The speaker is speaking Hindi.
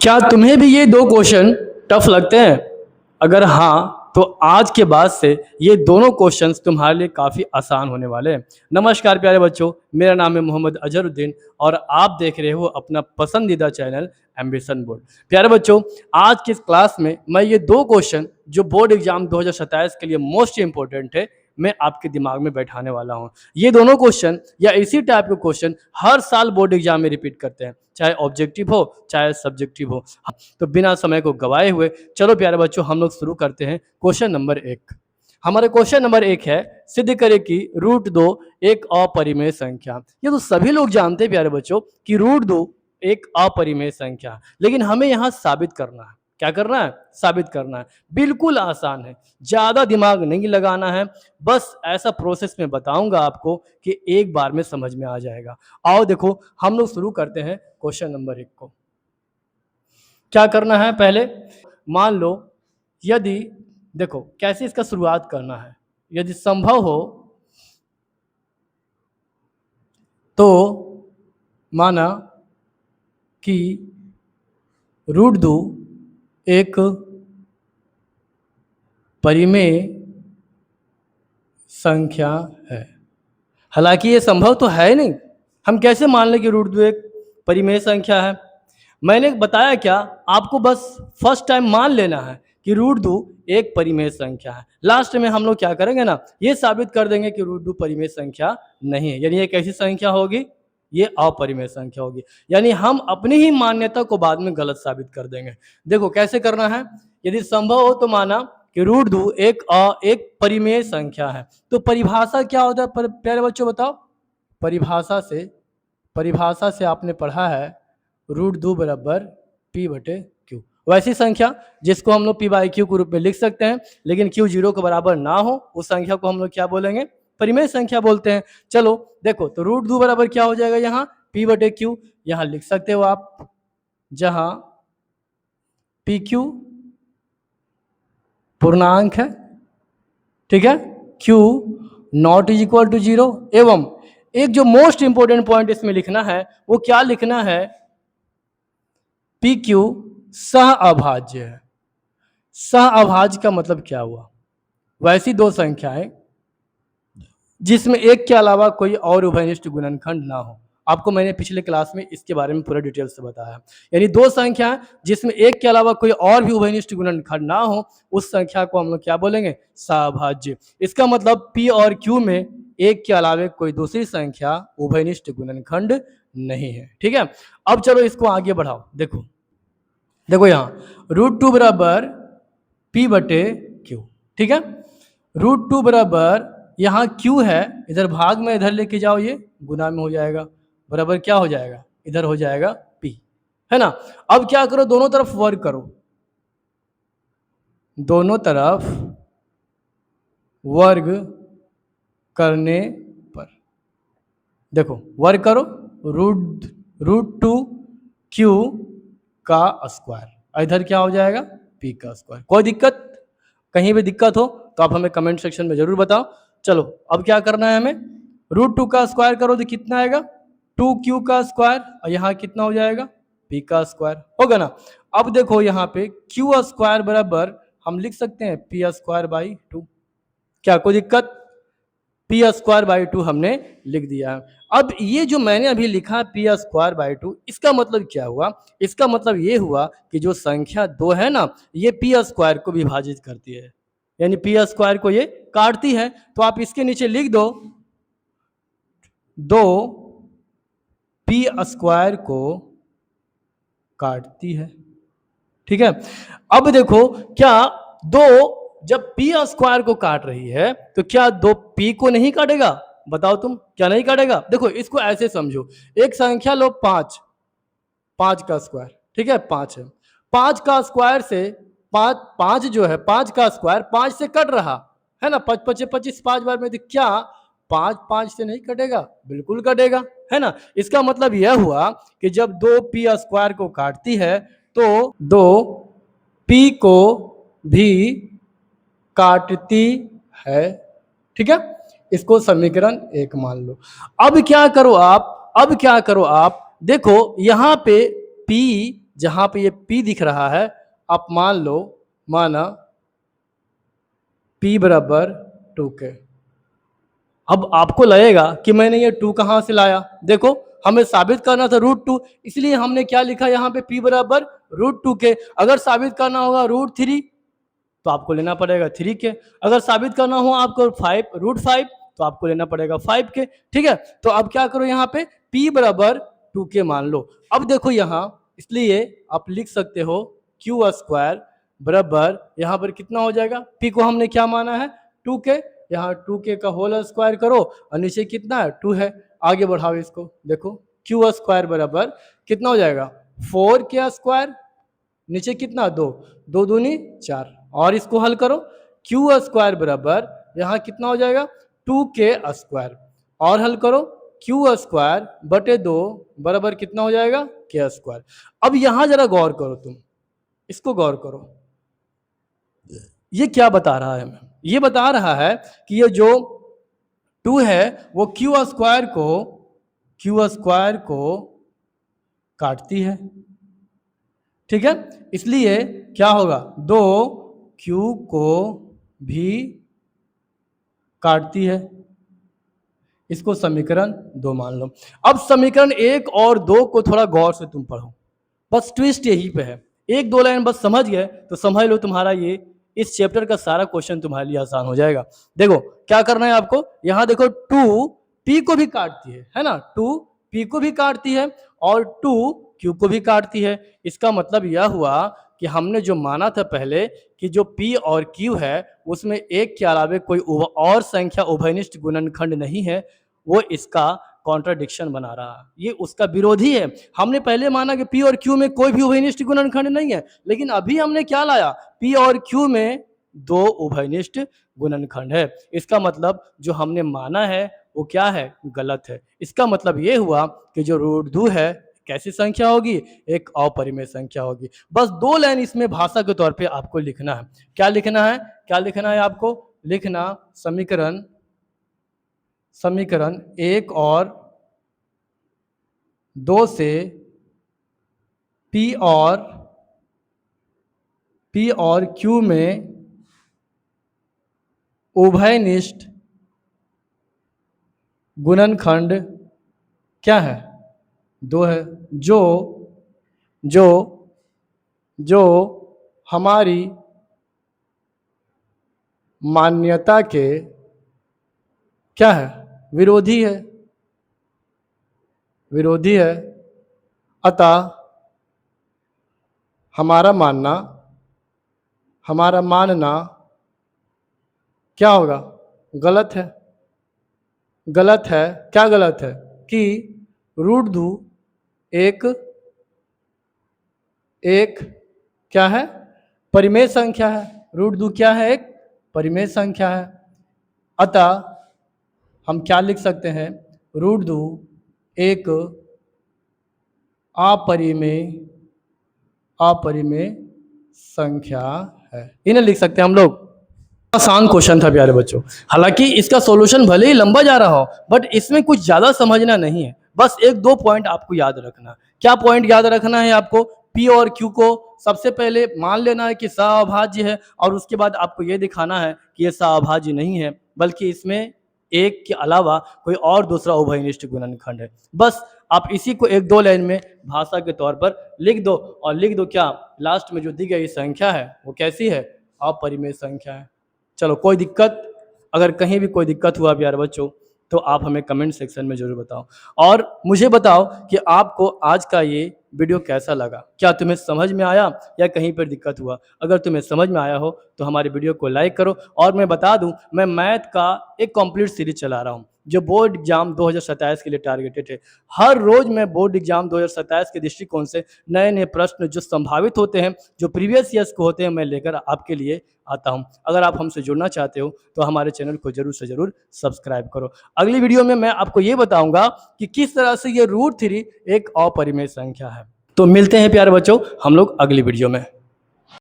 क्या तुम्हें भी ये दो क्वेश्चन टफ लगते हैं? अगर हाँ, तो आज के बाद से ये दोनों क्वेश्चंस तुम्हारे लिए काफ़ी आसान होने वाले हैं। नमस्कार प्यारे बच्चों, मेरा नाम है मोहम्मद अजहरुद्दीन और आप देख रहे हो अपना पसंदीदा चैनल एम्बिशन बोर्ड। प्यारे बच्चों, आज की इस क्लास में मैं ये दो क्वेश्चन जो बोर्ड एग्जाम 2027 के लिए मोस्ट इंपॉर्टेंट है, मैं आपके दिमाग में बैठाने वाला हूँ। ये दोनों क्वेश्चन या इसी टाइप के क्वेश्चन हर साल बोर्ड एग्जाम में रिपीट करते हैं, चाहे ऑब्जेक्टिव हो चाहे सब्जेक्टिव हो। तो बिना समय को गवाए हुए चलो प्यारे बच्चों हम लोग शुरू करते हैं। Question number 1। हमारे क्वेश्चन नंबर 1 है, सिद्ध करें कि √2 एक अपरिमेय संख्या। ये तो सभी लोग जानते हैं प्यारे बच्चों कि √2 एक अपरिमेय संख्या, लेकिन हमें यहाँ साबित करना है। क्या करना है? साबित करना है। बिल्कुल आसान है, ज़्यादा दिमाग नहीं लगाना है, बस ऐसा प्रोसेस में बताऊंगा आपको कि एक बार में समझ में आ जाएगा। आओ देखो हम लोग शुरू करते हैं क्वेश्चन नंबर 1 को। क्या करना है? पहले मान लो यदि, देखो कैसे इसका शुरुआत करना है। यदि संभव हो तो माना कि √2 एक परिमेय संख्या है। हालांकि ये संभव तो है नहीं, हम कैसे मान लें कि √2 एक परिमेय संख्या है? मैंने बताया क्या, आपको बस फर्स्ट टाइम मान लेना है कि √2 एक परिमेय संख्या है। लास्ट में हम लोग क्या करेंगे ना, ये साबित कर देंगे कि √2 परिमेय संख्या नहीं है, यानी ये कैसी संख्या होगी? ये अपरिमेय संख्या होगी। यानी हम अपनी ही मान्यता को बाद में गलत साबित कर देंगे। देखो कैसे करना है। यदि संभव हो तो माना कि √2 एक परिमेय संख्या है, तो परिभाषा क्या होता है प्यारे बच्चों बताओ? परिभाषा से आपने पढ़ा है √2 बराबर P/Q। वैसी संख्या जिसको हम लोग P/Q के रूप में लिख सकते हैं, लेकिन Q 0 के बराबर ना हो उस संख्या को हम लोग क्या बोलेंगे? परिमेय संख्या बोलते हैं। चलो देखो, तो √2 बराबर क्या हो जाएगा? यहाँ P/Q यहाँ लिख सकते हो आप, जहां PQ पूर्णांक है, ठीक है, Q naught is equal to 0। एवं एक जो मोस्ट इंपोर्टेंट पॉइंट इसमें लिखना है वो क्या लिखना है? PQ सह अभाज्य है। सह अभाज्य का मतलब क्या हुआ? वैसी दो संख्याएं जिसमें एक के अलावा कोई और उभयनिष्ठ गुणनखंड ना हो। आपको मैंने पिछले क्लास में इसके बारे में पूरा डिटेल से बताया। यानी दो संख्या जिसमें एक के अलावा कोई और भी उभयनिष्ठ गुणनखंड ना हो, उस संख्या को हम लोग क्या बोलेंगे? सहअभाज्य। इसका मतलब P और Q में एक के अलावा कोई दूसरी संख्या उभयनिष्ठ गुणनखंड नहीं है। ठीक है, अब चलो इसको आगे बढ़ाओ। देखो यहाँ √2 बराबर P/Q, ठीक है। √2 बराबर यहाँ Q है, इधर भाग में इधर लेके जाओ, ये गुना में हो जाएगा, बराबर क्या हो जाएगा? इधर हो जाएगा P, है ना। अब क्या करो, दोनों तरफ वर्ग करो। दोनों तरफ वर्ग करने पर देखो वर्ग करो, √2 Q का स्क्वायर, इधर क्या हो जाएगा? P का स्क्वायर। कोई दिक्कत? कहीं भी दिक्कत हो तो आप हमें कमेंट सेक्शन में जरूर बताओ। चलो अब क्या करना है हमें? √2 का स्क्वायर करो तो कितना आएगा? 2Q का स्क्वायर, और यहाँ कितना हो जाएगा? P का स्क्वायर, होगा ना। अब देखो यहाँ पे Q स्क्वायर बराबर हम लिख सकते हैं P²/2। क्या कोई दिक्कत? P²/2 हमने लिख दिया। अब ये जो मैंने अभी लिखा P²/2, इसका मतलब क्या हुआ? इसका मतलब ये हुआ कि जो संख्या 2 है ना, ये P² को विभाजित करती है, यानी P² को ये काटती है। तो आप इसके नीचे लिख दो 2 P² को काटती है, ठीक है। अब देखो, क्या 2 जब P² को काट रही है तो क्या 2 P को नहीं काटेगा? बताओ तुम, क्या नहीं काटेगा? देखो इसको ऐसे समझो, एक संख्या लो 5 का स्क्वायर, ठीक है, 5 है। 5 का स्क्वायर से 5 जो है, 5 का स्क्वायर 5 से कट रहा है ना, 5 5 25, 5 बार में, तो क्या 5 5 से नहीं कटेगा? बिल्कुल कटेगा, है ना। इसका मतलब यह हुआ कि जब 2 P² को काटती है तो 2 P को भी काटती है, ठीक है। इसको समीकरण 1 मान लो। अब क्या करो आप? देखो यहाँ पे P जहाँ पे ये p दिख रहा है, आप मान लो, माना p बराबर 2k। अब आपको लगेगा कि मैंने ये 2 कहाँ से लाया, देखो हमें साबित करना था √2, इसलिए हमने क्या लिखा यहाँ पे p बराबर √2k। अगर साबित करना होगा √3 तो आपको लेना पड़ेगा 3k, अगर साबित करना हो आपको √5 तो आपको लेना पड़ेगा 5k। ठीक है, तो अब क्या करो, यहाँ पे p बराबर 2k मान लो। अब देखो यहाँ, इसलिए आप लिख सकते हो q² बराबर यहाँ पर कितना हो जाएगा, p को हमने क्या माना है 2k, यहाँ 2k का होल स्क्वायर करो और नीचे कितना है 2 है, आगे बढ़ाओ इसको, देखो q² बराबर कितना हो जाएगा 4k², नीचे कितना 2, 2 दूनी 4, और इसको हल करो, q² बराबर यहाँ कितना हो जाएगा 2k², और हल करो q² बटे 2 बराबर कितना हो जाएगा k²। अब यहाँ जरा गौर करो, तुम इसको गौर करो, ये क्या बता रहा है हमें, ये बता रहा है कि ये जो 2 है वो q² को काटती है। ठीक है, इसलिए क्या होगा, 2q को भी काटती है, इसको समीकरण 2 मान लो। अब समीकरण 1 और 2 को थोड़ा गौर से तुम पढ़ो, बस ट्विस्ट यही पे है, 1-2 लाइन बस समझ गए तो समझ लो तुम्हारा ये इस चैप्टर का सारा क्वेश्चन तुम्हारे लिए आसान हो जाएगा। देखो क्या करना है आपको, यहाँ देखो 2 p को भी काटती है ना, 2 p को भी काटती है और 2 q को भी काटती है। इसका मतलब यह हुआ कि हमने जो माना था पहले कि जो p और q है उसमें एक के अलावे कोई और संख्या उभयनिष्ठ गुणनखंड नहीं है, वो इसका कॉन्ट्राडिक्शन बना रहा है, ये उसका विरोधी है। हमने पहले माना कि p और q में कोई भी उभयनिष्ठ गुणनखंड नहीं है, लेकिन अभी हमने क्या लाया, p और q में 2 उभयनिष्ठ गुणनखंड है। इसका मतलब जो हमने माना है वो क्या है, गलत है। इसका मतलब ये हुआ कि जो √2 है कैसी संख्या होगी, एक अपरिमेय संख्या होगी। बस 2 लाइन इसमें भाषा के तौर पे आपको लिखना है। क्या लिखना है, क्या लिखना है आपको, लिखना समीकरण 1 और 2 से p और q में उभयनिष्ठ गुणनखंड क्या है, 2 है, जो हमारी मान्यता के क्या है, विरोधी है। अतः हमारा मानना क्या होगा, गलत है। क्या गलत है कि √2 एक क्या है, परिमेय संख्या है। √2 क्या है, एक परिमेय संख्या है। अतः हम क्या लिख सकते हैं, √2 एक अपरिमेय संख्या है, इन्हें लिख सकते हैं हम लोग। आसान क्वेश्चन था प्यारे बच्चों, हालांकि इसका सॉल्यूशन भले ही लंबा जा रहा हो बट इसमें कुछ ज़्यादा समझना नहीं है, बस 1-2 पॉइंट आपको याद रखना। क्या पॉइंट याद रखना है आपको, p और q को सबसे पहले मान लेना है कि सह-अभाज्य है और उसके बाद आपको ये दिखाना है कि ये सह-अभाज्य नहीं है बल्कि इसमें एक के अलावा कोई और दूसरा उभयनिष्ठ गुणनखंड है। बस आप इसी को 1-2 लाइन में भाषा के तौर पर लिख दो और लिख दो क्या, लास्ट में जो दी गई संख्या है वो कैसी है, अपरिमेय संख्या है। चलो कोई दिक्कत, अगर कहीं भी कोई दिक्कत हुआ प्यारे बच्चों तो आप हमें कमेंट सेक्शन में ज़रूर बताओ और मुझे बताओ कि आपको आज का ये वीडियो कैसा लगा, क्या तुम्हें समझ में आया या कहीं पर दिक्कत हुआ। अगर तुम्हें समझ में आया हो तो हमारे वीडियो को लाइक करो। और मैं बता दूं, मैं मैथ का एक कंप्लीट सीरीज चला रहा हूं जो बोर्ड एग्जाम 2027 के लिए टारगेटेड है। हर रोज मैं बोर्ड एग्जाम 2027 के दृष्टिकोण से नए नए प्रश्न जो संभावित होते हैं, जो प्रीवियस ईयर्स को होते हैं, मैं लेकर आपके लिए आता हूं। अगर आप हमसे जुड़ना चाहते हो तो हमारे चैनल को जरूर से जरूर सब्सक्राइब करो। अगली वीडियो में मैं आपको ये बताऊंगा कि किस तरह से ये √3 एक अपरिमेय संख्या है। तो मिलते हैं प्यारे बच्चों हम लोग अगली वीडियो में।